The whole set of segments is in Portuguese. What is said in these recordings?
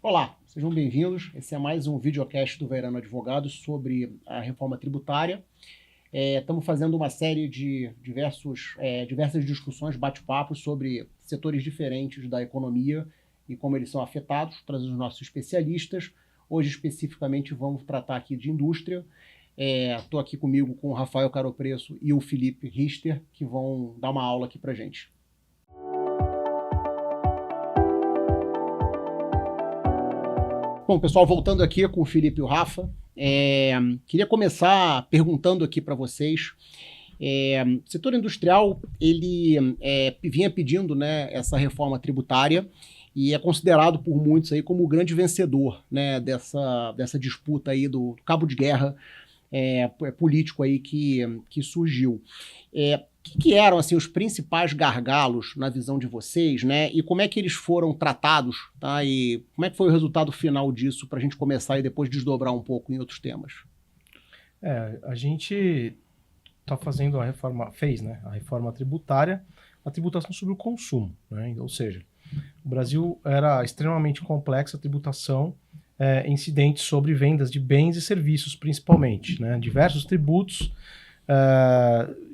Olá, sejam bem-vindos. Esse é mais um videocast do Verano Advogados sobre a reforma tributária. Estamos fazendo uma série de diversas discussões, bate-papos sobre setores diferentes da economia e como eles são afetados, trazendo os nossos especialistas. Hoje, especificamente, vamos tratar aqui de indústria. Estou aqui comigo com o Rafael Caropreço e o Felipe Richter, que vão dar uma aula aqui para a gente. Bom, pessoal, voltando aqui com o Felipe e o Rafa, queria começar perguntando aqui para vocês. O setor industrial, ele vinha pedindo, né, essa reforma tributária e é considerado por muitos aí como o grande vencedor, né, dessa disputa aí do cabo de guerra político aí que surgiu. O que eram assim, os principais gargalos na visão de vocês, né? E como é que eles foram tratados, tá? E como é que foi o resultado final disso para a gente começar e depois desdobrar um pouco em outros temas? A gente está fazendo né, a reforma tributária, a tributação sobre o consumo, né? Ou seja, o Brasil era extremamente complexa a tributação incidente sobre vendas de bens e serviços, principalmente, né? Diversos tributos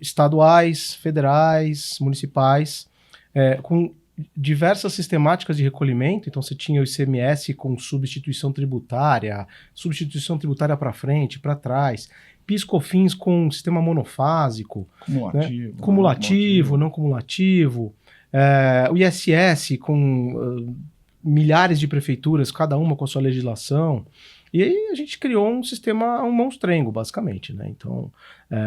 estaduais, federais, municipais, com diversas sistemáticas de recolhimento. Então você tinha o ICMS com substituição tributária para frente, para trás, PIS/COFINS com sistema monofásico, cumulativo, não cumulativo, o ISS com milhares de prefeituras, cada uma com a sua legislação. E aí a gente criou um sistema, um monstrengo, basicamente, né? Então,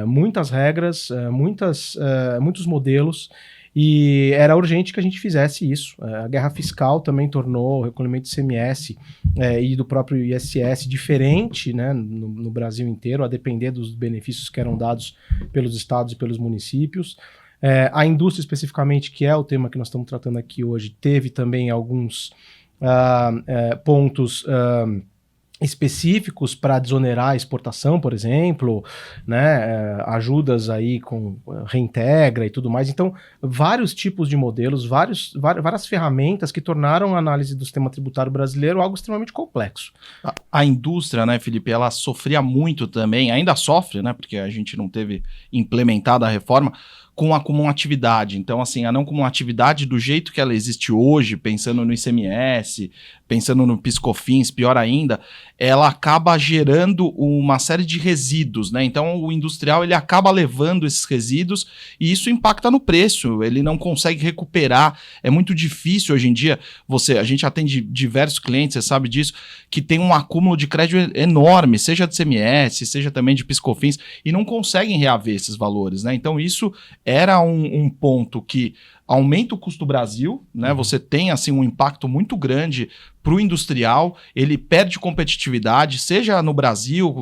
muitas regras, muitos modelos, e era urgente que a gente fizesse isso. A guerra fiscal também tornou o recolhimento do ICMS e do próprio ISS diferente, né, no Brasil inteiro, a depender dos benefícios que eram dados pelos estados e pelos municípios. A indústria, especificamente, que é o tema que nós estamos tratando aqui hoje, teve também alguns pontos específicos para desonerar a exportação, por exemplo, né, ajudas aí com reintegra e tudo mais. Então, vários tipos de modelos, várias ferramentas que tornaram a análise do sistema tributário brasileiro algo extremamente complexo. A indústria, né, Felipe, ela sofria muito também, ainda sofre, né, porque a gente não teve implementada a reforma, com a cumulatividade. Então, assim, a não cumulatividade do jeito que ela existe hoje, pensando no ICMS, pensando no PIS/COFINS, pior ainda, ela acaba gerando uma série de resíduos, né? Então, o industrial, ele acaba levando esses resíduos e isso impacta no preço, ele não consegue recuperar. É muito difícil hoje em dia, a gente atende diversos clientes, você sabe disso, que tem um acúmulo de crédito enorme, seja de ICMS, seja também de PIS/COFINS, e não conseguem reaver esses valores, né? Então, isso era um ponto que aumenta o custo Brasil, né? Você tem assim um impacto muito grande para o industrial, ele perde competitividade, seja no Brasil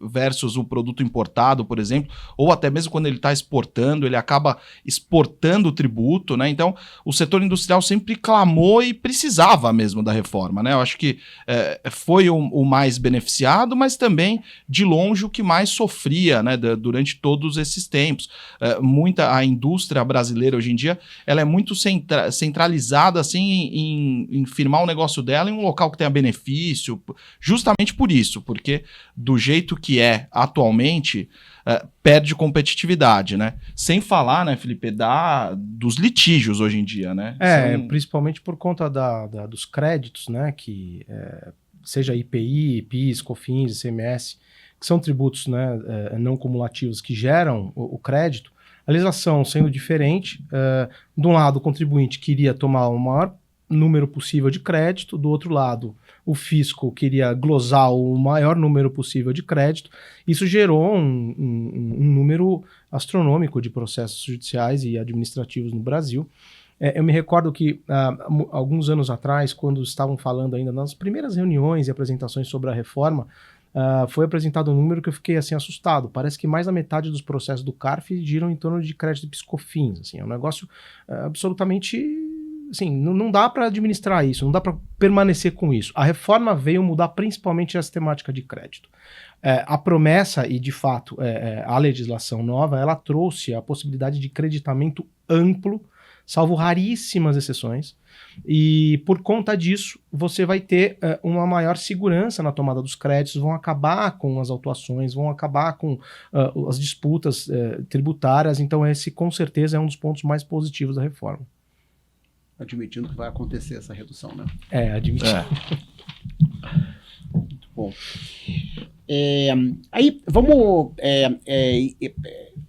versus um produto importado, por exemplo, ou até mesmo quando ele está exportando, ele acaba exportando o tributo, né? Então, o setor industrial sempre clamou e precisava mesmo da reforma, né? Eu acho que foi o mais beneficiado, mas também, de longe, o que mais sofria, né, durante todos esses tempos. A indústria brasileira, hoje em dia, ela é muito centralizada assim, em firmar o negócio dela em um local que tenha benefício, justamente por isso, porque do jeito que é atualmente, perde competitividade, né? Sem falar, né, Felipe, dos litígios hoje em dia, né? Principalmente por conta dos créditos, né, que seja IPI, PIS, COFINS, ICMS, que são tributos, né, não cumulativos que geram o crédito. A legislação sendo diferente, de um lado o contribuinte queria tomar o maior número possível de crédito, do outro lado o fisco queria glosar o maior número possível de crédito. Isso gerou um número astronômico de processos judiciais e administrativos no Brasil. Eu me recordo que alguns anos atrás, quando estavam falando ainda nas primeiras reuniões e apresentações sobre a reforma, foi apresentado um número que eu fiquei assim assustado. Parece que mais da metade dos processos do CARF giram em torno de crédito de PIS/COFINS. Assim, é um negócio absolutamente... Assim, não dá para administrar isso, não dá para permanecer com isso. A reforma veio mudar principalmente a sistemática de crédito. A promessa e, de fato, a legislação nova, ela trouxe a possibilidade de creditamento amplo, salvo raríssimas exceções, E por conta disso, você vai ter uma maior segurança na tomada dos créditos, vão acabar com as autuações, vão acabar com as disputas tributárias. Então esse, com certeza, é um dos pontos mais positivos da reforma. Admitindo que vai acontecer essa redução, né? Admitindo. Muito bom. Aí vamos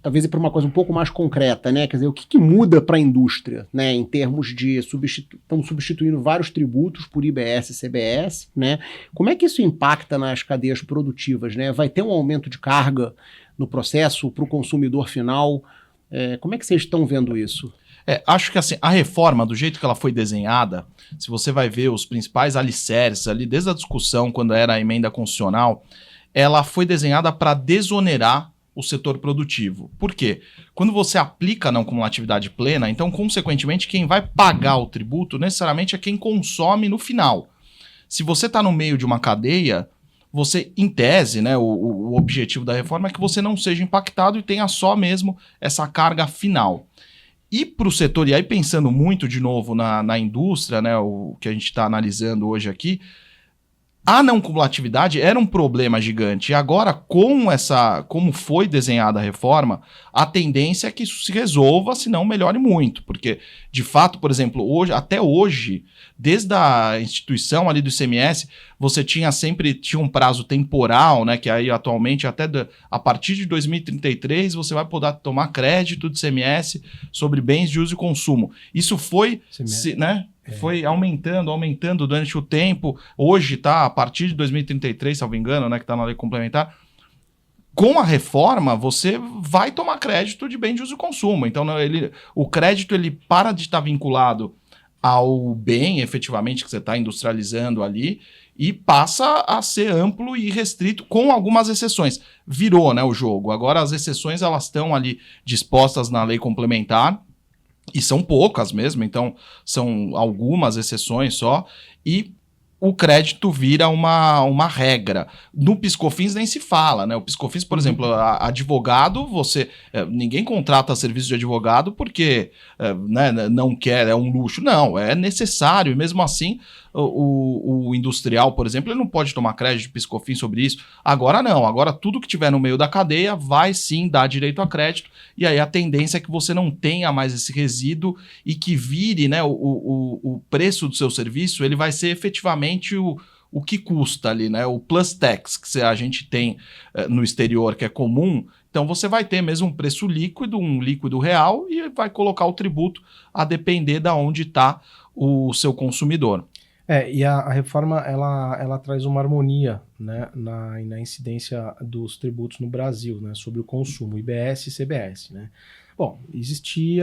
talvez ir para uma coisa um pouco mais concreta, né? Quer dizer, o que muda para a indústria, né? Em termos de estamos substituindo vários tributos por IBS e CBS, né? Como é que isso impacta nas cadeias produtivas, né? Vai ter um aumento de carga no processo para o consumidor final? Como é que vocês estão vendo isso? Acho que assim, a reforma, do jeito que ela foi desenhada, se você vai ver os principais alicerces ali, desde a discussão, quando era a emenda constitucional, ela foi desenhada para desonerar o setor produtivo. Por quê? Quando você aplica a não cumulatividade plena, então, consequentemente, quem vai pagar o tributo necessariamente é quem consome no final. Se você está no meio de uma cadeia, você, em tese, né, o objetivo da reforma é que você não seja impactado e tenha só mesmo essa carga final. E para o setor, e aí pensando muito de novo na indústria, né, o que a gente está analisando hoje aqui, a não cumulatividade era um problema gigante. E agora, como foi desenhada a reforma, a tendência é que isso se resolva, se não melhore muito. Porque, de fato, por exemplo, até hoje, desde a instituição ali do ICMS, você tinha um prazo temporal, né? Que aí atualmente, a partir de 2033, você vai poder tomar crédito de ICMS sobre bens de uso e consumo. Isso foi, foi aumentando durante o tempo. Hoje está a partir de 2033, salvo engano, né, que está na lei complementar. Com a reforma, você vai tomar crédito de bem de uso e consumo. Então, o crédito ele para de estar vinculado ao bem, efetivamente, que você está industrializando ali, e passa a ser amplo e restrito, com algumas exceções. Virou, né, o jogo. Agora, as exceções elas estão ali dispostas na lei complementar, e são poucas mesmo, então são algumas exceções só, e o crédito vira uma regra. No PiscoFins nem se fala, né? O PiscoFins, por exemplo, advogado, ninguém contrata serviço de advogado porque não quer, é um luxo. Não, é necessário, e mesmo assim o industrial, por exemplo, ele não pode tomar crédito de PiscoFins sobre isso. Agora não, agora tudo que tiver no meio da cadeia vai sim dar direito a crédito, e aí a tendência é que você não tenha mais esse resíduo e que vire, né, o preço do seu serviço, ele vai ser efetivamente o que custa ali, né? O plus tax que a gente tem no exterior, que é comum. Então você vai ter mesmo um preço líquido, um líquido real, e vai colocar o tributo a depender de onde está o seu consumidor. E a reforma ela traz uma harmonia, né, na incidência dos tributos no Brasil, né, sobre o consumo, IBS e CBS, né. Bom, existe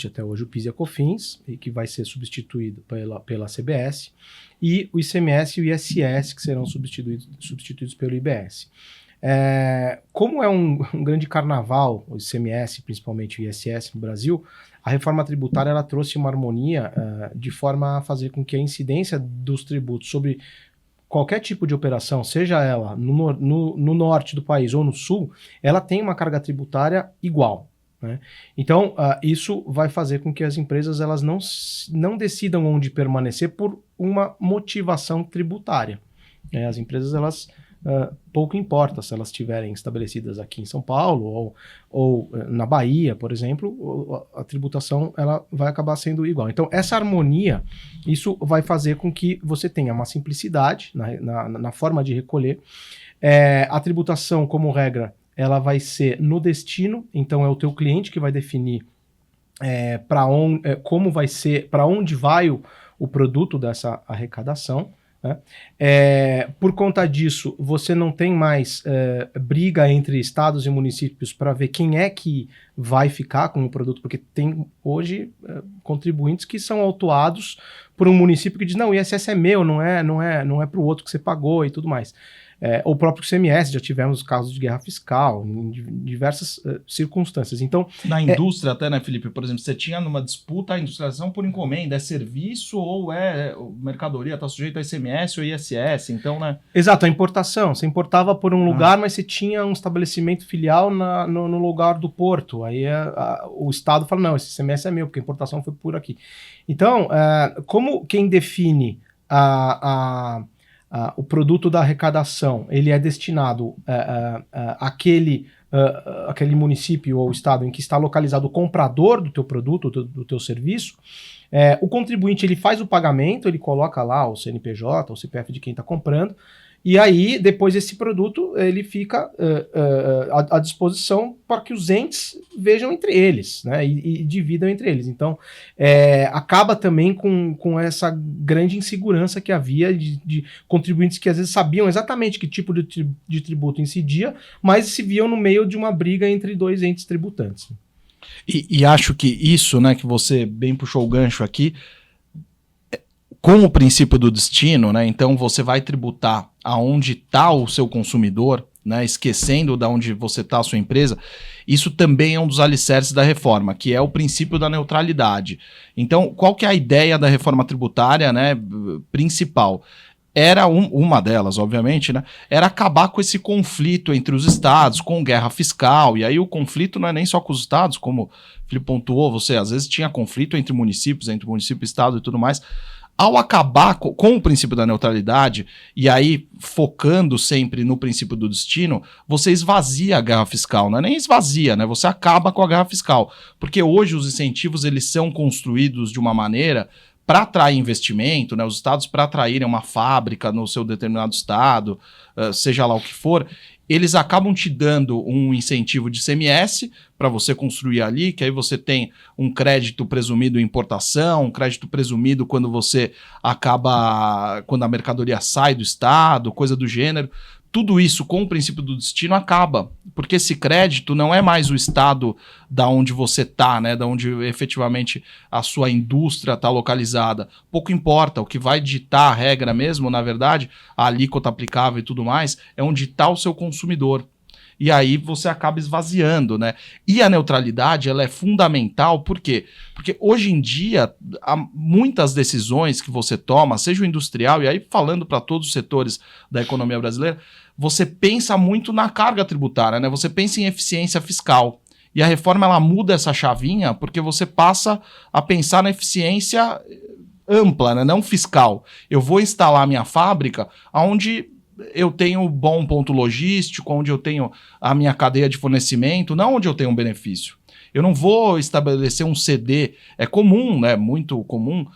até hoje o PIS e a COFINS, que vai ser substituído pela CBS, e o ICMS e o ISS, que serão substituídos pelo IBS. Como é um grande carnaval, o ICMS, principalmente o ISS no Brasil, a reforma tributária ela trouxe uma harmonia de forma a fazer com que a incidência dos tributos sobre qualquer tipo de operação, seja ela no norte do país ou no sul, ela tem uma carga tributária igual, né? Então, isso vai fazer com que as empresas elas não decidam onde permanecer por uma motivação tributária. As empresas elas pouco importa se elas estiverem estabelecidas aqui em São Paulo ou na Bahia, por exemplo, a tributação ela vai acabar sendo igual. Então, essa harmonia, isso vai fazer com que você tenha uma simplicidade na forma de recolher. A tributação, como regra, ela vai ser no destino, então é o teu cliente que vai definir como vai ser, para onde vai o produto dessa arrecadação, né? Por conta disso, você não tem mais briga entre estados e municípios para ver quem é que vai ficar com o produto, porque tem hoje contribuintes que são autuados por um município que diz, não, o ISS é meu, não é para o outro que você pagou e tudo mais. O próprio ICMS, já tivemos casos de guerra fiscal, em diversas circunstâncias. Então, na indústria até, né, Felipe? Por exemplo, você tinha numa disputa a industrialização por encomenda, é serviço ou é mercadoria, está sujeito a ICMS ou ISS, então, né? Exato, a importação. Você importava por um lugar, mas você tinha um estabelecimento filial no lugar do porto. Aí o Estado fala, não, esse ICMS é meu, porque a importação foi por aqui. Então, como quem define o produto da arrecadação, ele é destinado àquele município ou estado em que está localizado o comprador do teu produto, do teu serviço, o contribuinte ele faz o pagamento, ele coloca lá o CNPJ, o CPF de quem está comprando, e aí depois esse produto ele fica à disposição para que os entes vejam entre eles, né, e dividam entre eles. Então acaba também com essa grande insegurança que havia de contribuintes que às vezes sabiam exatamente que tipo de tributo incidia, mas se viam no meio de uma briga entre dois entes tributantes. E acho que isso, né, que você bem puxou o gancho aqui, com o princípio do destino, né, então você vai tributar aonde está o seu consumidor, né, esquecendo de onde você está a sua empresa, isso também é um dos alicerces da reforma, que é o princípio da neutralidade. Então, qual que é a ideia da reforma tributária, né, principal? Era uma delas, obviamente, né? Era acabar com esse conflito entre os estados, com guerra fiscal, e aí o conflito não é nem só com os estados, como o Felipe pontuou, você às vezes tinha conflito entre municípios, entre município e estado e tudo mais. Ao acabar com o princípio da neutralidade, e aí focando sempre no princípio do destino, você esvazia a guerra fiscal, não é nem esvazia, né? Você acaba com a guerra fiscal, porque hoje os incentivos eles são construídos de uma maneira para atrair investimento, né, os estados para atraírem uma fábrica no seu determinado estado, seja lá o que for, eles acabam te dando um incentivo de ICMS para você construir ali, que aí você tem um crédito presumido em importação, um crédito presumido quando quando a mercadoria sai do estado, coisa do gênero. Tudo isso com o princípio do destino acaba, porque esse crédito não é mais o estado da onde você está, né, da onde efetivamente a sua indústria está localizada. Pouco importa, o que vai ditar a regra mesmo, na verdade, a alíquota aplicável e tudo mais, é onde está o seu consumidor. E aí você acaba esvaziando, né? E a neutralidade, ela é fundamental, por quê? Porque hoje em dia, há muitas decisões que você toma, seja o industrial, e aí falando para todos os setores da economia brasileira, você pensa muito na carga tributária, né? Você pensa em eficiência fiscal. E a reforma, ela muda essa chavinha, porque você passa a pensar na eficiência ampla, né? Não fiscal. Eu vou instalar minha fábrica onde eu tenho um bom ponto logístico, onde eu tenho a minha cadeia de fornecimento, não onde eu tenho um benefício. Eu não vou estabelecer um CD, é comum, né, muito comum,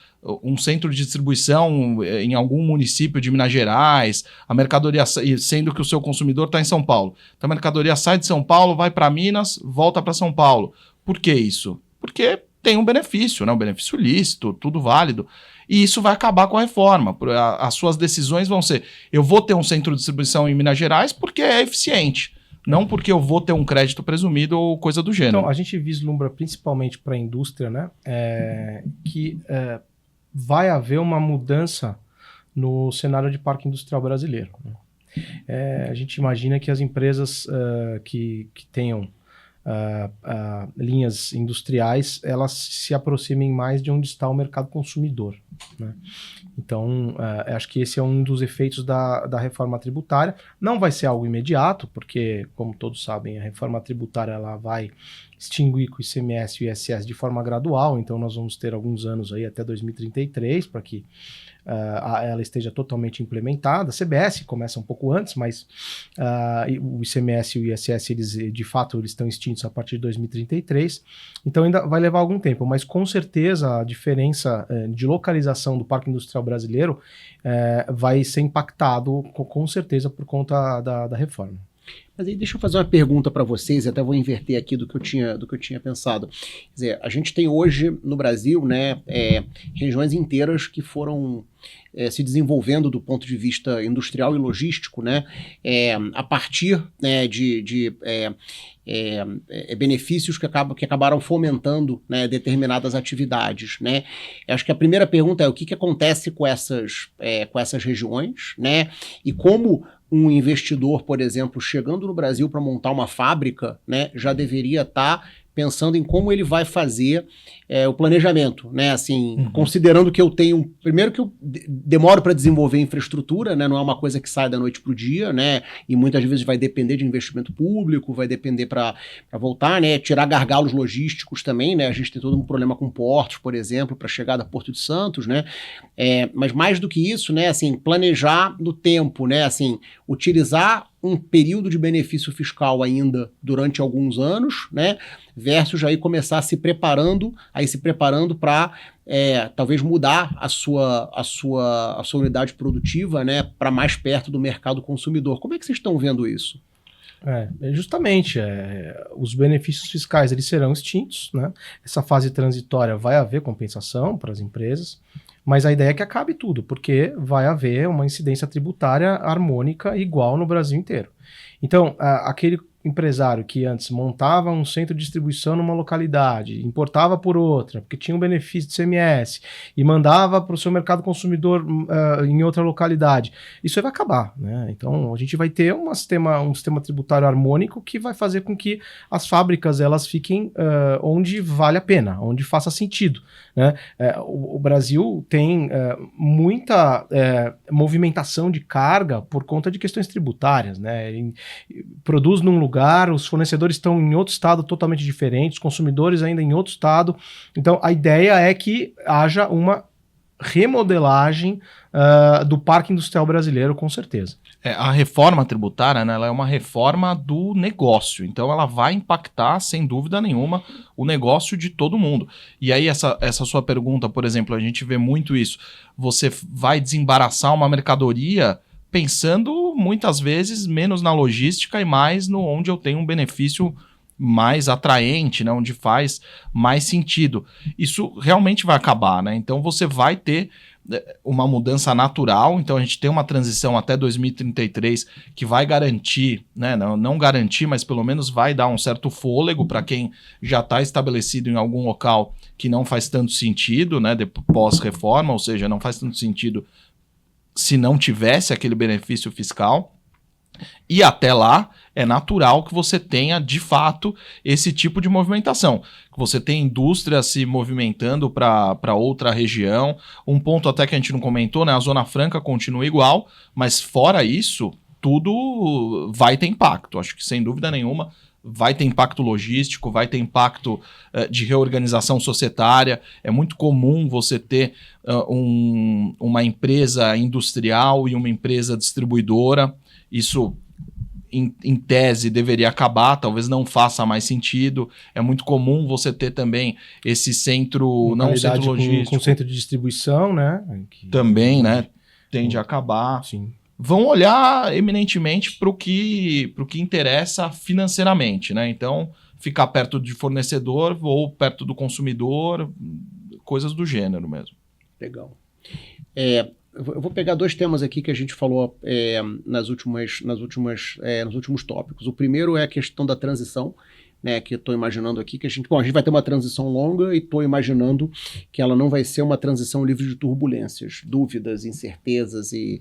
um centro de distribuição em algum município de Minas Gerais, a mercadoria, sendo que o seu consumidor está em São Paulo. Então a mercadoria sai de São Paulo, vai para Minas, volta para São Paulo. Por que isso? Porque tem um benefício, né, um benefício lícito, tudo válido. E isso vai acabar com a reforma. As suas decisões vão ser, eu vou ter um centro de distribuição em Minas Gerais porque é eficiente, não porque eu vou ter um crédito presumido ou coisa do gênero. Então, a gente vislumbra principalmente para a indústria, né, que vai haver uma mudança no cenário de parque industrial brasileiro, né? A gente imagina que as empresas que tenham linhas industriais, elas se aproximem mais de onde está o mercado consumidor, né? Então, acho que esse é um dos efeitos da reforma tributária. Não vai ser algo imediato, porque, como todos sabem, a reforma tributária ela vai extinguir com o ICMS e o ISS de forma gradual, então nós vamos ter alguns anos aí até 2033 para que ela esteja totalmente implementada. A CBS começa um pouco antes, mas o ICMS e o ISS, eles, de fato, eles estão extintos a partir de 2033, então ainda vai levar algum tempo, mas com certeza a diferença de localização do parque industrial brasileiro vai ser impactado com certeza por conta da reforma. Mas aí deixa eu fazer uma pergunta para vocês, e até vou inverter aqui do que eu tinha pensado. Quer dizer, a gente tem hoje no Brasil, né, regiões inteiras que foram se desenvolvendo do ponto de vista industrial e logístico, né, a partir, né, de benefícios que acabaram fomentando, né, determinadas atividades, né. Eu acho que a primeira pergunta é o que acontece com essas regiões, né, e como um investidor, por exemplo, chegando no Brasil para montar uma fábrica, né, já deveria estar pensando em como ele vai fazer o planejamento, né, assim, considerando que eu tenho, primeiro que eu demoro para desenvolver infraestrutura, né, não é uma coisa que sai da noite para o dia, né, e muitas vezes vai depender de investimento público, vai depender para voltar, né, tirar gargalos logísticos também, né, a gente tem todo um problema com portos, por exemplo, para chegar da Porto de Santos, né, mas mais do que isso, né, assim, planejar no tempo, né, assim, utilizar um período de benefício fiscal ainda durante alguns anos, né, versus aí começar se preparando para talvez mudar a sua unidade produtiva, né, para mais perto do mercado consumidor. Como é que vocês estão vendo isso? Justamente, os benefícios fiscais eles serão extintos, né? Essa fase transitória vai haver compensação para as empresas, mas a ideia é que acabe tudo, porque vai haver uma incidência tributária harmônica igual no Brasil inteiro. Então, aquele empresário que antes montava um centro de distribuição numa localidade, importava por outra, porque tinha um benefício de CMS, e mandava para o seu mercado consumidor em outra localidade, isso aí vai acabar, né? Então, a gente vai ter um sistema tributário harmônico que vai fazer com que as fábricas elas fiquem onde vale a pena, onde faça sentido, né? O Brasil tem muita movimentação de carga por conta de questões tributárias, né? Produz num lugar, os fornecedores estão em outro estado totalmente diferente, os consumidores ainda em outro estado. Então, a ideia é que haja uma remodelagem do parque industrial brasileiro, com certeza. A reforma tributária, né, ela é uma reforma do negócio, então ela vai impactar, sem dúvida nenhuma, o negócio de todo mundo. E aí essa sua pergunta, por exemplo, a gente vê muito isso, você vai desembaraçar uma mercadoria pensando muitas vezes menos na logística e mais no onde eu tenho um benefício mais atraente, né, onde faz mais sentido. Isso realmente vai acabar, né? Então você vai ter uma mudança natural, então a gente tem uma transição até 2033 que vai garantir, né, não garantir, mas pelo menos vai dar um certo fôlego para quem já está estabelecido em algum local que não faz tanto sentido, né, pós-reforma, ou seja, não faz tanto sentido se não tivesse aquele benefício fiscal. E até lá, é natural que você tenha, de fato, esse tipo de movimentação. Que você tem indústria se movimentando para outra região. Um ponto até que a gente não comentou, né? A Zona Franca continua igual, mas fora isso, tudo vai ter impacto. Acho que, sem dúvida nenhuma, vai ter impacto logístico, vai ter impacto de reorganização societária. É muito comum você ter uma empresa industrial e uma empresa distribuidora. Isso, em tese, deveria acabar, talvez não faça mais sentido. É muito comum você ter também esse centro, não centro logístico. Com centro de distribuição, né? Também, né? Tende a acabar. Sim. Vão olhar eminentemente para o que interessa financeiramente, né? Então, ficar perto de fornecedor ou perto do consumidor, coisas do gênero mesmo. Legal. Eu vou pegar dois temas aqui que a gente falou nos últimos tópicos. O primeiro é a questão da transição, né, que eu estou imaginando aqui, que a gente vai ter uma transição longa e estou imaginando que ela não vai ser uma transição livre de turbulências, dúvidas, incertezas e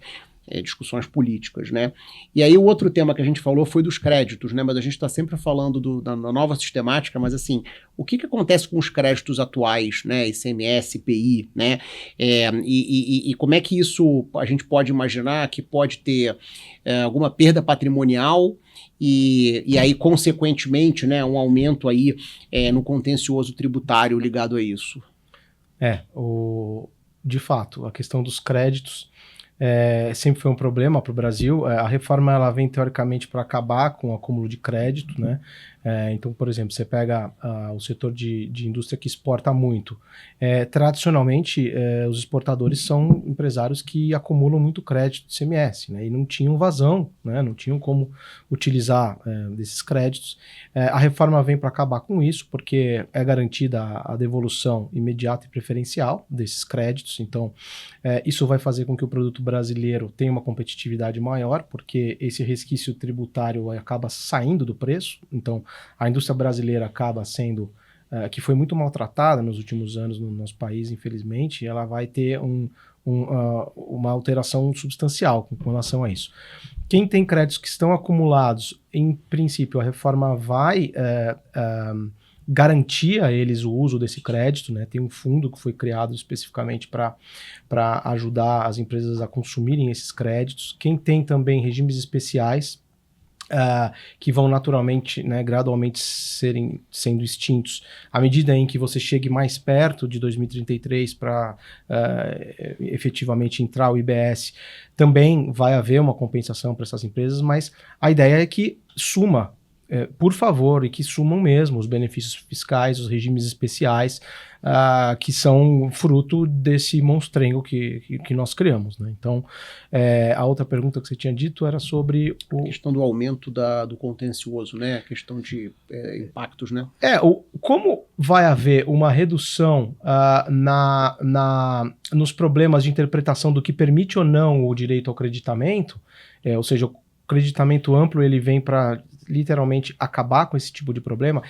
discussões políticas, né? E aí o outro tema que a gente falou foi dos créditos, né? Mas a gente está sempre falando da nova sistemática, mas assim, o que acontece com os créditos atuais, né? ICMS, IPI, né? E como é que isso a gente pode imaginar que pode ter alguma perda patrimonial e aí, consequentemente, né, um aumento aí no contencioso tributário ligado a isso? De fato, a questão dos créditos sempre foi um problema para o Brasil. A reforma ela vem teoricamente para acabar com o acúmulo de crédito, né? Então, por exemplo, você pega o setor de indústria que exporta muito. Tradicionalmente, os exportadores são empresários que acumulam muito crédito de CMS, né? E não tinham vazão, né? Não tinham como utilizar desses créditos. A reforma vem para acabar com isso, porque é garantida a devolução imediata e preferencial desses créditos. Então, isso vai fazer com que o produto brasileiro tenha uma competitividade maior, porque esse resquício tributário acaba saindo do preço. Então, a indústria brasileira acaba sendo, que foi muito maltratada nos últimos anos no nosso país, infelizmente, ela vai ter uma alteração substancial com relação a isso. Quem tem créditos que estão acumulados, em princípio, a reforma vai garantir a eles o uso desse crédito, né? Tem um fundo que foi criado especificamente para ajudar as empresas a consumirem esses créditos. Quem tem também regimes especiais, que vão naturalmente, né, gradualmente sendo extintos à medida em que você chegue mais perto de 2033 para efetivamente entrar o IBS, também vai haver uma compensação para essas empresas, mas a ideia é que suma, por favor, e que sumam mesmo os benefícios fiscais, os regimes especiais, que são fruto desse monstrengo que nós criamos, né? Então, a outra pergunta que você tinha dito era sobre a questão do aumento do contencioso, né? A questão de impactos, né? Como vai haver uma redução nos problemas de interpretação do que permite ou não o direito ao creditamento, ou seja, o creditamento amplo ele vem para literalmente acabar com esse tipo de problema.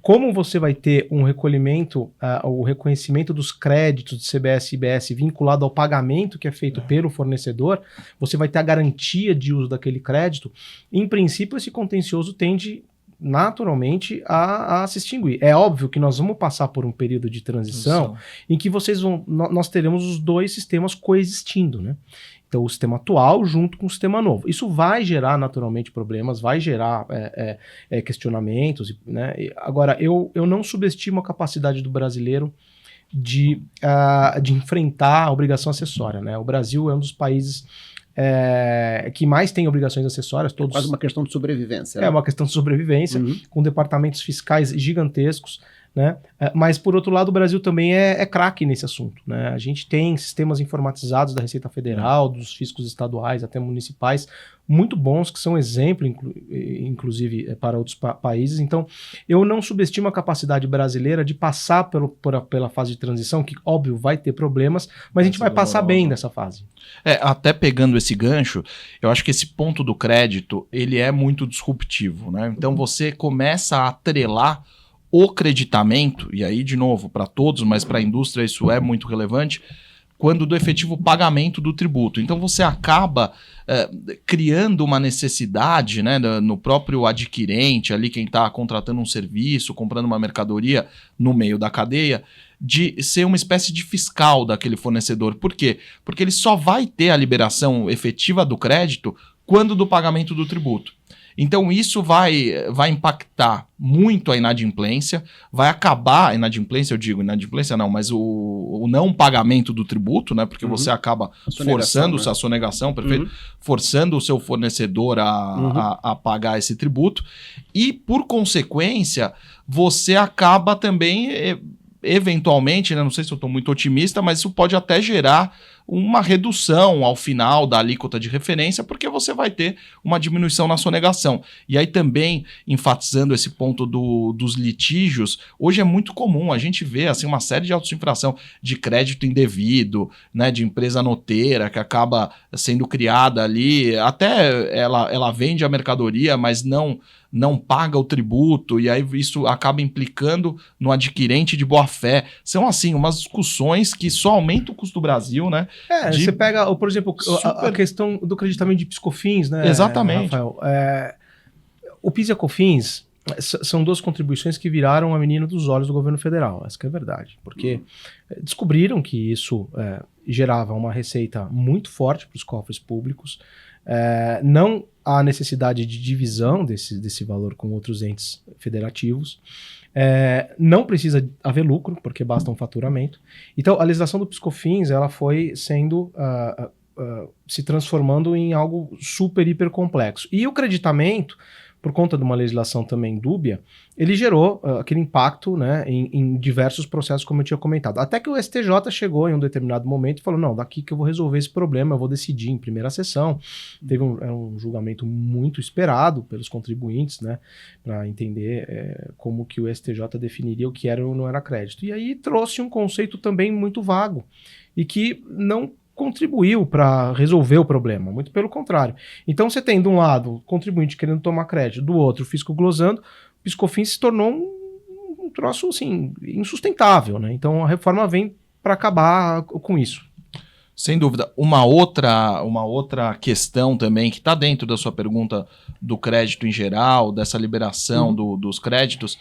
Como você vai ter um recolhimento, o reconhecimento dos créditos de CBS e IBS vinculado ao pagamento que é feito pelo fornecedor, você vai ter a garantia de uso daquele crédito. Em princípio, esse contencioso tende naturalmente a se extinguir. É óbvio que nós vamos passar por um período de transição em que nós teremos os dois sistemas coexistindo, né? Então, o sistema atual junto com o sistema novo. Isso vai gerar, naturalmente, problemas, vai gerar questionamentos, né? Agora, eu não subestimo a capacidade do brasileiro de enfrentar a obrigação acessória, né? O Brasil é um dos países que mais tem obrigações acessórias. Quase uma questão de sobrevivência. É uma questão de sobrevivência, com departamentos fiscais gigantescos, né? Mas, por outro lado, o Brasil também é craque nesse assunto, né? A gente tem sistemas informatizados da Receita Federal, dos fiscos estaduais, até municipais, muito bons, que são exemplo, inclusive, para outros países. Então, eu não subestimo a capacidade brasileira de passar pela fase de transição, que, óbvio, vai ter problemas, mas a gente vai passar bem dessa fase. Até pegando esse gancho, eu acho que esse ponto do crédito, ele é muito disruptivo, né? Então, você começa a atrelar o creditamento, e aí, de novo, para todos, mas para a indústria isso é muito relevante, quando do efetivo pagamento do tributo. Então você acaba criando uma necessidade, né, no próprio adquirente, ali quem está contratando um serviço, comprando uma mercadoria no meio da cadeia, de ser uma espécie de fiscal daquele fornecedor. Por quê? Porque ele só vai ter a liberação efetiva do crédito quando do pagamento do tributo. Então isso vai impactar muito a inadimplência, vai acabar, inadimplência eu digo, inadimplência não, mas o não pagamento do tributo, né? Porque você acaba forçando a sonegação, perfeito? Forçando o seu fornecedor a pagar esse tributo e, por consequência, você acaba também, eventualmente, né, não sei se eu estou muito otimista, mas isso pode até gerar uma redução ao final da alíquota de referência, porque você vai ter uma diminuição na sonegação. E aí também, enfatizando esse ponto dos litígios, hoje é muito comum a gente ver assim, uma série de autos de infração de crédito indevido, né, de empresa noteira que acaba sendo criada ali, até ela vende a mercadoria, mas não paga o tributo, e aí isso acaba implicando no adquirente de boa-fé. São, assim, umas discussões que só aumentam o custo do Brasil, né? Você pega, por exemplo, a questão do creditamento de PIS/COFINS, né? Exatamente. Rafael? O PIS e a COFINS são duas contribuições que viraram a menina dos olhos do governo federal, essa que é a verdade, porque descobriram que isso gerava uma receita muito forte para os cofres públicos, não há necessidade de divisão desse valor com outros entes federativos, não precisa haver lucro, porque basta um faturamento. Então, a legislação do PIS/COFINS ela foi sendo se transformando em algo super, hiper complexo. E o creditamento, por conta de uma legislação também dúbia, ele gerou aquele impacto, né, em diversos processos, como eu tinha comentado. Até que o STJ chegou em um determinado momento e falou, não, daqui que eu vou resolver esse problema, eu vou decidir em primeira sessão. Teve um julgamento muito esperado pelos contribuintes, né, para entender como que o STJ definiria o que era ou não era crédito. E aí trouxe um conceito também muito vago e que não contribuiu para resolver o problema, muito pelo contrário. Então você tem de um lado o contribuinte querendo tomar crédito, do outro o fisco glosando, o PiscoFins se tornou um troço assim, insustentável, né? Então a reforma vem para acabar com isso. Sem dúvida. Uma outra questão também que está dentro da sua pergunta do crédito em geral, dessa liberação dos créditos,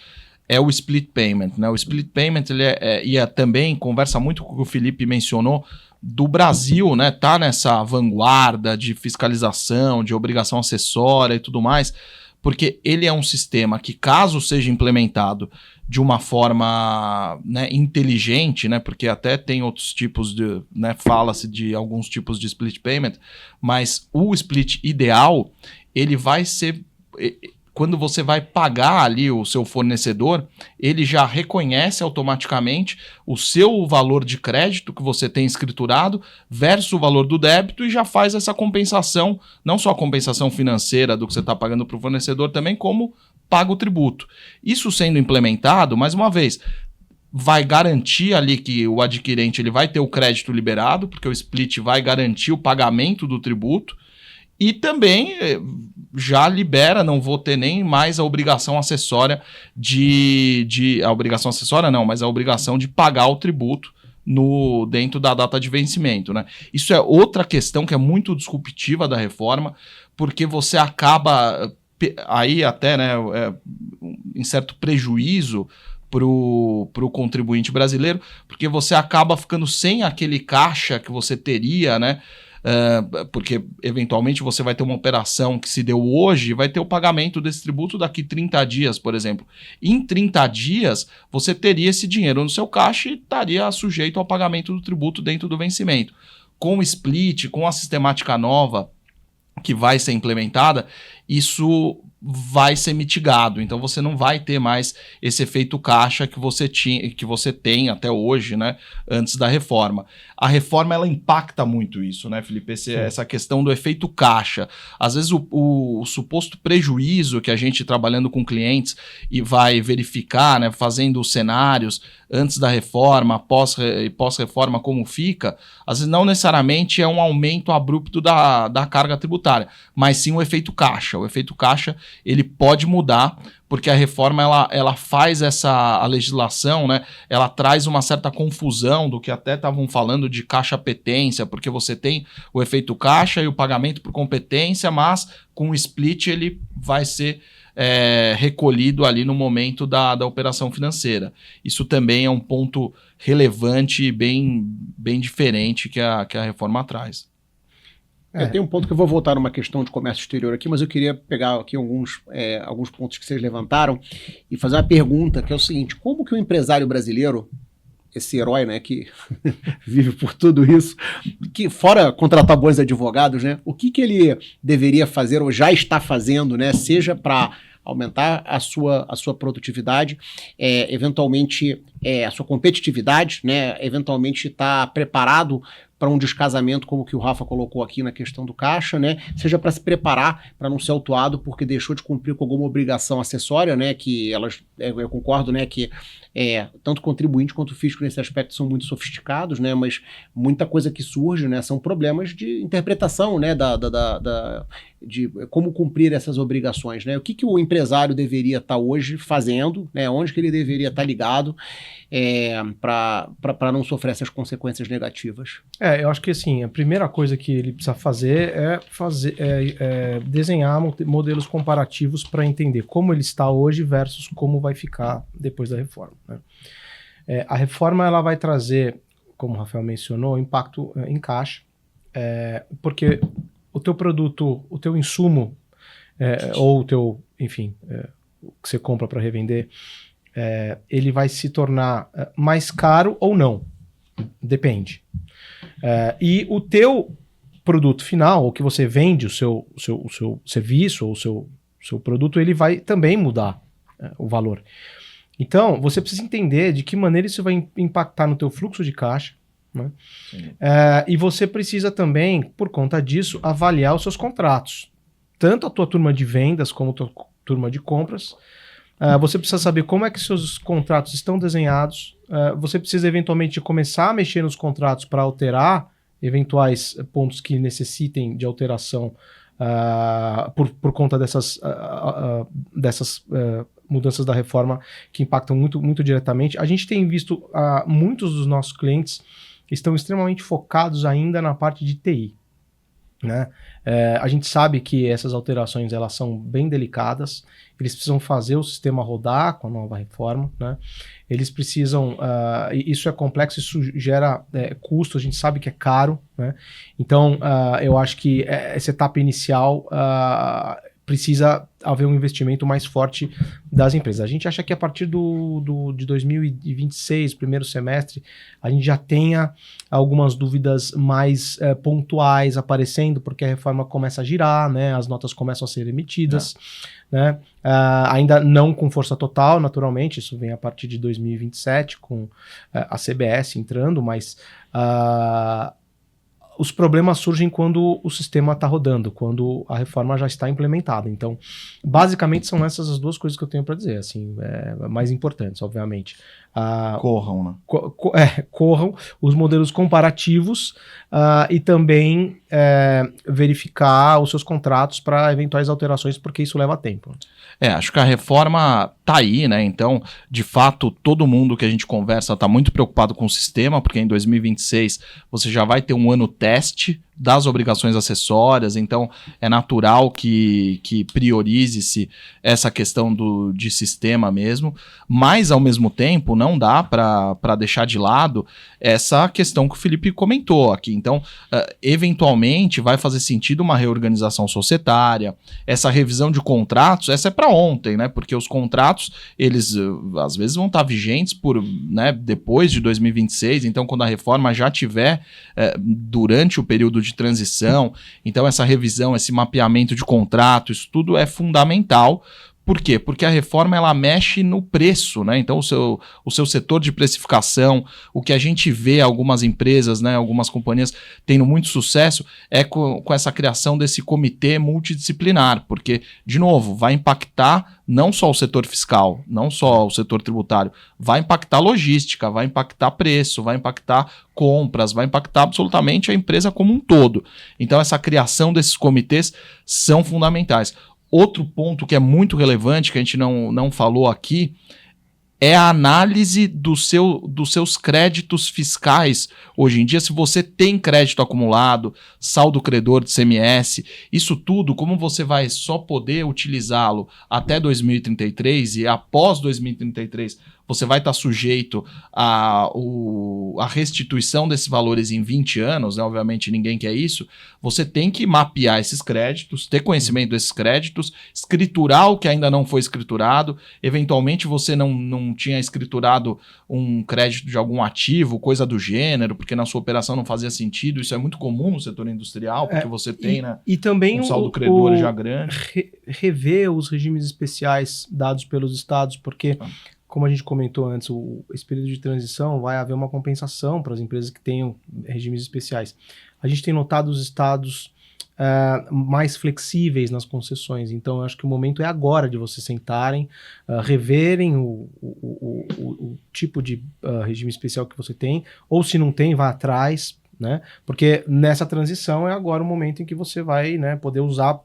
é o split payment, né? O split payment ele também conversa muito com o que o Felipe mencionou, do Brasil, né, tá nessa vanguarda de fiscalização, de obrigação acessória e tudo mais, porque ele é um sistema que, caso seja implementado de uma forma, né, inteligente, né, porque até tem outros tipos de, né, fala-se de alguns tipos de split payment, mas o split ideal, ele vai ser... Quando você vai pagar ali o seu fornecedor, ele já reconhece automaticamente o seu valor de crédito que você tem escriturado versus o valor do débito e já faz essa compensação, não só a compensação financeira do que você está pagando para o fornecedor também, como paga o tributo. Isso sendo implementado, mais uma vez, vai garantir ali que o adquirente ele vai ter o crédito liberado, porque o split vai garantir o pagamento do tributo, e também já libera, não vou ter nem mais a obrigação acessória a obrigação acessória não, mas a obrigação de pagar o tributo dentro da data de vencimento, né? Isso é outra questão que é muito disruptiva da reforma, porque você acaba aí até, né, em certo prejuízo para o contribuinte brasileiro, porque você acaba ficando sem aquele caixa que você teria, né? Porque eventualmente você vai ter uma operação que se deu hoje, vai ter o pagamento desse tributo daqui 30 dias, por exemplo. Em 30 dias, você teria esse dinheiro no seu caixa e estaria sujeito ao pagamento do tributo dentro do vencimento. Com o split, com a sistemática nova que vai ser implementada, isso vai ser mitigado. Então você não vai ter mais esse efeito caixa que você tem até hoje, né, antes da reforma. A reforma ela impacta muito isso, né, Felipe? Essa questão do efeito caixa. Às vezes o suposto prejuízo que a gente trabalhando com clientes e vai verificar, né, fazendo os cenários antes da reforma, pós-reforma, como fica, às vezes não necessariamente é um aumento abrupto da carga tributária, mas sim o efeito caixa. O efeito caixa ele pode mudar, porque a reforma ela faz a legislação, né, ela traz uma certa confusão do que até estavam falando de caixa-petência, porque você tem o efeito caixa e o pagamento por competência, mas com o split ele vai ser recolhido ali no momento da operação financeira. Isso também é um ponto relevante e bem diferente que a reforma traz. Eu tenho um ponto que eu vou voltar numa questão de comércio exterior aqui, mas eu queria pegar aqui alguns pontos que vocês levantaram e fazer uma pergunta, que é o seguinte: como que o empresário brasileiro, esse herói, né, que vive por tudo isso, que fora contratar bons advogados, né, o que ele deveria fazer ou já está fazendo, né, seja para aumentar a sua produtividade, eventualmente a sua competitividade, né, eventualmente estar preparado para um descasamento, como que o Rafa colocou aqui na questão do caixa, né? Seja para se preparar para não ser autuado porque deixou de cumprir com alguma obrigação acessória, né? Que elas, eu concordo, né? Que tanto o contribuinte quanto o fisco nesse aspecto são muito sofisticados, né? Mas muita coisa que surge, né? São problemas de interpretação, né? De como cumprir essas obrigações, né? O que o empresário deveria estar hoje fazendo, né? Onde que ele deveria estar ligado para não sofrer essas consequências negativas? Eu acho que assim, a primeira coisa que ele precisa fazer é desenhar modelos comparativos para entender como ele está hoje versus como vai ficar depois da reforma, né? A reforma ela vai trazer, como o Rafael mencionou, impacto em caixa, porque o teu produto, o teu insumo, ou o teu, enfim, o que você compra para revender, ele vai se tornar mais caro ou não, depende. E o teu produto final, ou que você vende o seu serviço, ou o seu produto, ele vai também mudar o valor. Então, você precisa entender de que maneira isso vai impactar no teu fluxo de caixa, né? E você precisa também, por conta disso, avaliar os seus contratos. Tanto a tua turma de vendas como a tua turma de compras. Você precisa saber como é que seus contratos estão desenhados. Você precisa, eventualmente, começar a mexer nos contratos para alterar eventuais pontos que necessitem de alteração por conta dessas mudanças da reforma que impactam muito, muito diretamente. A gente tem visto muitos dos nossos clientes estão extremamente focados ainda na parte de TI. Né? A gente sabe que essas alterações elas são bem delicadas, eles precisam fazer o sistema rodar com a nova reforma, né? Eles precisam, isso é complexo, isso gera custo, a gente sabe que é caro, né? Então eu acho que essa etapa inicial precisa haver um investimento mais forte das empresas. A gente acha que a partir de 2026, primeiro semestre, a gente já tenha algumas dúvidas mais pontuais aparecendo, porque a reforma começa a girar, né? As notas começam a ser emitidas, né? Ainda não com força total, naturalmente, isso vem a partir de 2027, com a CBS entrando, mas os problemas surgem quando o sistema está rodando, quando a reforma já está implementada. Então, basicamente, são essas as duas coisas que eu tenho para dizer, assim, mais importantes, obviamente. Corram, né? Corram os modelos comparativos e também verificar os seus contratos para eventuais alterações, porque isso leva tempo. Acho que a reforma tá aí, né? Então, de fato, todo mundo que a gente conversa está muito preocupado com o sistema, porque em 2026 você já vai ter um ano teste das obrigações acessórias, então é natural que priorize-se essa questão de sistema mesmo, mas ao mesmo tempo não dá para deixar de lado essa questão que o Felipe comentou aqui. Então, eventualmente vai fazer sentido uma reorganização societária, essa revisão de contratos, essa é para ontem, né? Porque os contratos, eles às vezes vão estar vigentes depois de 2026, então quando a reforma já tiver durante o período de transição, então essa revisão, esse mapeamento de contrato, isso tudo é fundamental. Por quê? Porque a reforma ela mexe no preço, né? Então o seu setor de precificação, o que a gente vê algumas empresas, né, algumas companhias tendo muito sucesso é com essa criação desse comitê multidisciplinar, porque, de novo, vai impactar não só o setor fiscal, não só o setor tributário, vai impactar logística, vai impactar preço, vai impactar compras, vai impactar absolutamente a empresa como um todo. Então essa criação desses comitês são fundamentais. Outro ponto que é muito relevante, que a gente não falou aqui, é a análise dos seus créditos fiscais. Hoje em dia, se você tem crédito acumulado, saldo credor de CMS, isso tudo, como você vai só poder utilizá-lo até 2033 e após 2033 você vai estar sujeito à restituição desses valores em 20 anos, né? Obviamente ninguém quer isso. Você tem que mapear esses créditos, ter conhecimento desses créditos, escriturar o que ainda não foi escriturado. Eventualmente você não tinha escriturado um crédito de algum ativo, coisa do gênero, porque na sua operação não fazia sentido. Isso é muito comum no setor industrial, porque você tem e também um saldo credor já grande. Rever os regimes especiais dados pelos estados, porque... Como a gente comentou antes, esse período de transição vai haver uma compensação para as empresas que tenham regimes especiais. A gente tem notado os estados mais flexíveis nas concessões, então eu acho que o momento é agora de vocês sentarem, reverem o tipo de regime especial que você tem, ou se não tem, vá atrás, né? Porque nessa transição é agora o momento em que você vai, né, poder usar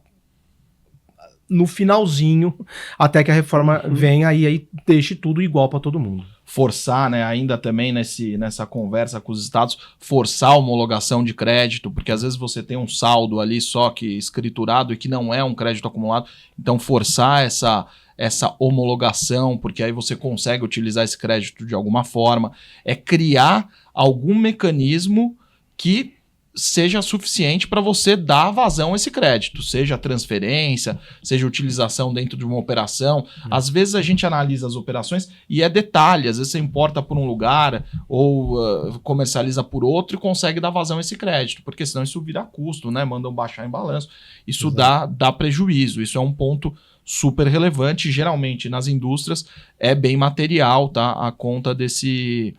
no finalzinho, até que a reforma venha e aí deixe tudo igual para todo mundo. Forçar, né, ainda também nessa conversa com os estados, forçar a homologação de crédito, porque às vezes você tem um saldo ali só que escriturado e que não é um crédito acumulado, então forçar essa homologação, porque aí você consegue utilizar esse crédito de alguma forma, é criar algum mecanismo que seja suficiente para você dar vazão a esse crédito, seja transferência, seja utilização dentro de uma operação. Às vezes a gente analisa as operações e é detalhe, às vezes você importa por um lugar ou comercializa por outro e consegue dar vazão a esse crédito, porque senão isso vira custo, né? Mandam baixar em balanço. Isso dá prejuízo, isso é um ponto super relevante, geralmente nas indústrias é bem material, tá? A conta desse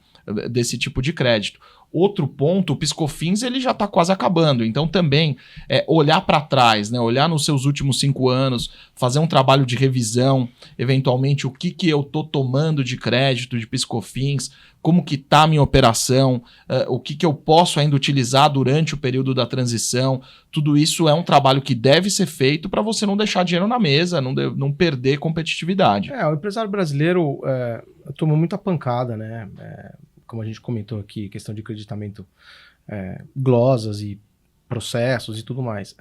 tipo de crédito. Outro ponto, o PiscoFins ele já está quase acabando, então também olhar para trás, né? Olhar nos seus últimos 5 anos, fazer um trabalho de revisão, eventualmente o que eu estou tomando de crédito de PiscoFins, como que está a minha operação, o que eu posso ainda utilizar durante o período da transição. Tudo isso é um trabalho que deve ser feito para você não deixar dinheiro na mesa, não perder competitividade. O empresário brasileiro tomou muita pancada, né? Como a gente comentou aqui, questão de creditamento, glosas e processos e tudo mais.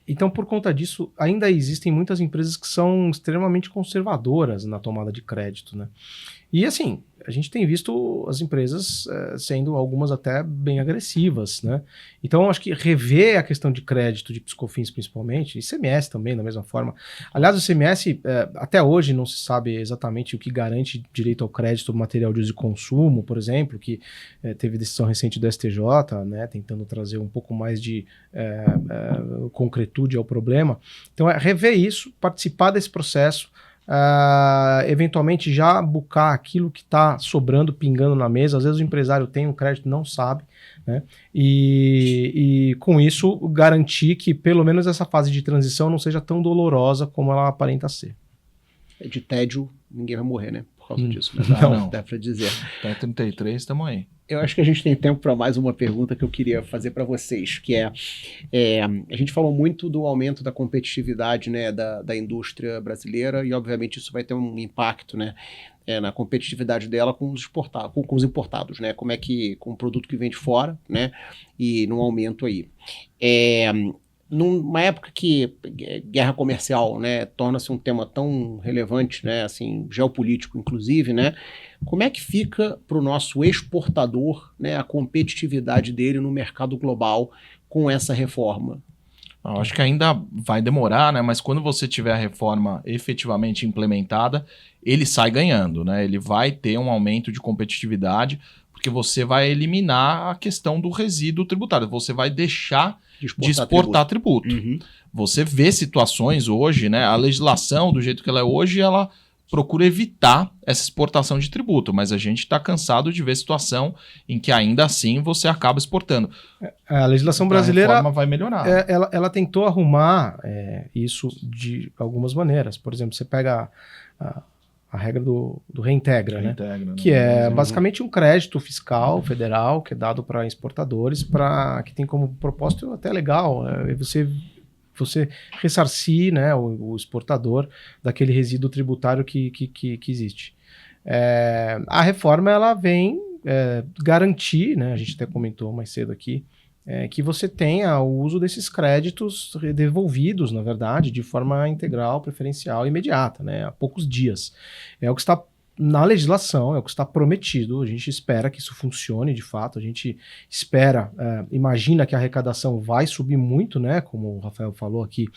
Então, por conta disso, ainda existem muitas empresas que são extremamente conservadoras na tomada de crédito, né? E assim, a gente tem visto as empresas sendo algumas até bem agressivas, né? Então, acho que rever a questão de crédito, de PiscoFins principalmente, e CMS também, da mesma forma. Aliás, o CMS, até hoje não se sabe exatamente o que garante direito ao crédito material de uso e consumo, por exemplo, que teve decisão recente do STJ, né, tentando trazer um pouco mais de concretude ao problema. Então, rever isso, participar desse processo, eventualmente já bucar aquilo que está sobrando, pingando na mesa. Às vezes o empresário tem um crédito, não sabe, né? E com isso garantir que pelo menos essa fase de transição não seja tão dolorosa como ela aparenta ser. De tédio, ninguém vai morrer, né? Por causa disso, né? Não. Dá para dizer. Até 33, estamos aí. Eu acho que a gente tem tempo para mais uma pergunta que eu queria fazer para vocês, que a gente falou muito do aumento da competitividade, né, da indústria brasileira, e obviamente isso vai ter um impacto, né, na competitividade dela com os importados, né, como é que, com o produto que vem de fora, né, e num aumento aí. Numa época que guerra comercial, né, torna-se um tema tão relevante, né, assim, geopolítico inclusive, né, como é que fica para o nosso exportador, né, a competitividade dele no mercado global com essa reforma? Eu acho que ainda vai demorar, né, mas quando você tiver a reforma efetivamente implementada, ele sai ganhando, né, ele vai ter um aumento de competitividade, porque você vai eliminar a questão do resíduo tributário, você vai deixar de exportar tributo. Uhum. Você vê situações hoje, né? A legislação, do jeito que ela é hoje, ela procura evitar essa exportação de tributo, mas a gente está cansado de ver situação em que ainda assim você acaba exportando. A legislação brasileira, a reforma vai melhorar. Ela tentou arrumar isso de algumas maneiras. Por exemplo, você pega a regra do Reintegra, né? Que é basicamente um crédito fiscal federal que é dado para exportadores, que tem como propósito até legal, você ressarcir, né, o exportador daquele resíduo tributário que existe. A reforma ela vem garantir, né, a gente até comentou mais cedo aqui, que você tenha o uso desses créditos devolvidos, na verdade, de forma integral, preferencial e imediata, né, há poucos dias. É o que está na legislação, é o que está prometido. A gente espera que isso funcione de fato, a gente espera, imagina que a arrecadação vai subir muito, né, como o Rafael falou aqui,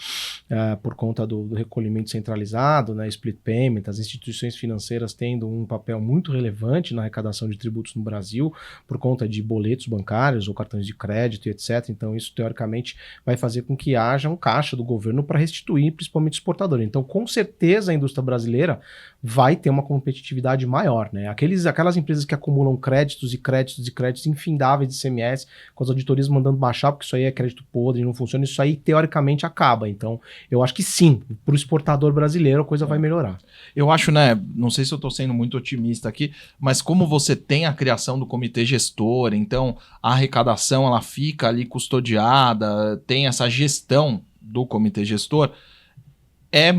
por conta do recolhimento centralizado, né, split payment, as instituições financeiras tendo um papel muito relevante na arrecadação de tributos no Brasil, por conta de boletos bancários ou cartões de crédito e etc. Então isso teoricamente vai fazer com que haja um caixa do governo para restituir principalmente o exportador. Então com certeza a indústria brasileira vai ter uma competitividade maior, né? Aquelas empresas que acumulam créditos infindáveis de ICMS, com as auditorias mandando baixar, porque isso aí é crédito podre, não funciona, isso aí teoricamente acaba. Então, eu acho que sim, para o exportador brasileiro a coisa vai melhorar. Eu acho, né, não sei se eu estou sendo muito otimista aqui, mas como você tem a criação do comitê gestor, então a arrecadação ela fica ali custodiada, tem essa gestão do comitê gestor, é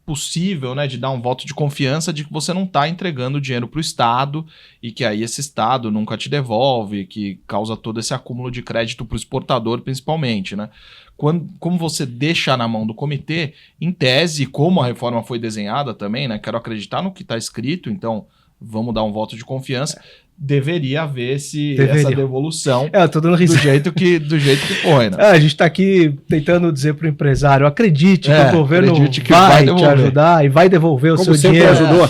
possível, né, de dar um voto de confiança de que você não está entregando dinheiro para o Estado e que aí esse Estado nunca te devolve, que causa todo esse acúmulo de crédito para o exportador principalmente, né? Como você deixa na mão do comitê, em tese, como a reforma foi desenhada também, né, quero acreditar no que está escrito, então vamos dar um voto de confiança, deveria haver Deveria. essa devolução Eu tô dando do risada. jeito que foi, né? A gente tá aqui tentando dizer pro empresário, acredite que o governo acredite que vai vai te devolver. ajudar e vai devolver o Como seu sempre dinheiro. ajudou.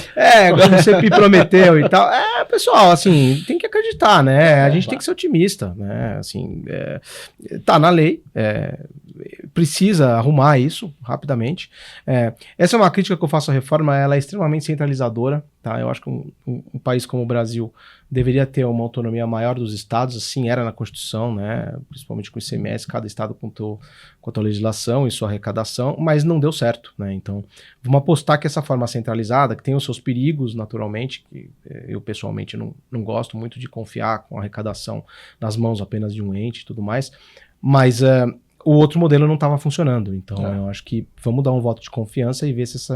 Como você me prometeu e tal. Pessoal, assim, tem que acreditar, né? A gente tem que ser otimista, né? Assim, tá na lei, precisa arrumar isso rapidamente. Essa é uma crítica que eu faço à reforma, ela é extremamente centralizadora, tá? Eu acho que um país como o Brasil deveria ter uma autonomia maior dos estados, assim era na Constituição, né? Principalmente com o ICMS, cada estado com a tua legislação e sua arrecadação, mas não deu certo, né? Então, vamos apostar que essa forma centralizada, que tem os seus perigos, naturalmente, que eu pessoalmente não gosto muito de confiar com a arrecadação nas mãos apenas de um ente e tudo mais, mas o outro modelo não estava funcionando, então eu acho que vamos dar um voto de confiança e ver se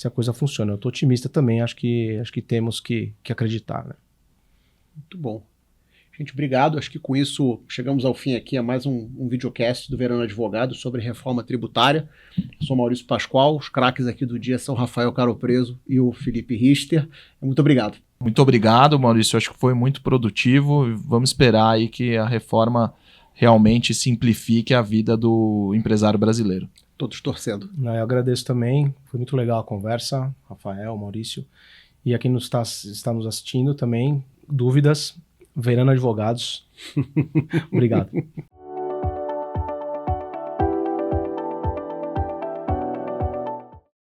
a coisa funciona. Eu estou otimista também, acho que temos que acreditar, né? Muito bom. Gente, obrigado. Acho que com isso chegamos ao fim aqui a mais um videocast do Verano Advogado sobre reforma tributária. Eu sou Maurício Pascoal, os craques aqui do dia são Rafael Caro Preso e o Felipe Richter. Muito obrigado. Muito obrigado, Maurício. Acho que foi muito produtivo. Vamos esperar aí que a reforma realmente simplifique a vida do empresário brasileiro. Todos torcendo. Eu agradeço também, foi muito legal a conversa, Rafael, Maurício, e a quem está nos assistindo também, dúvidas, Verano Advogados. Obrigado.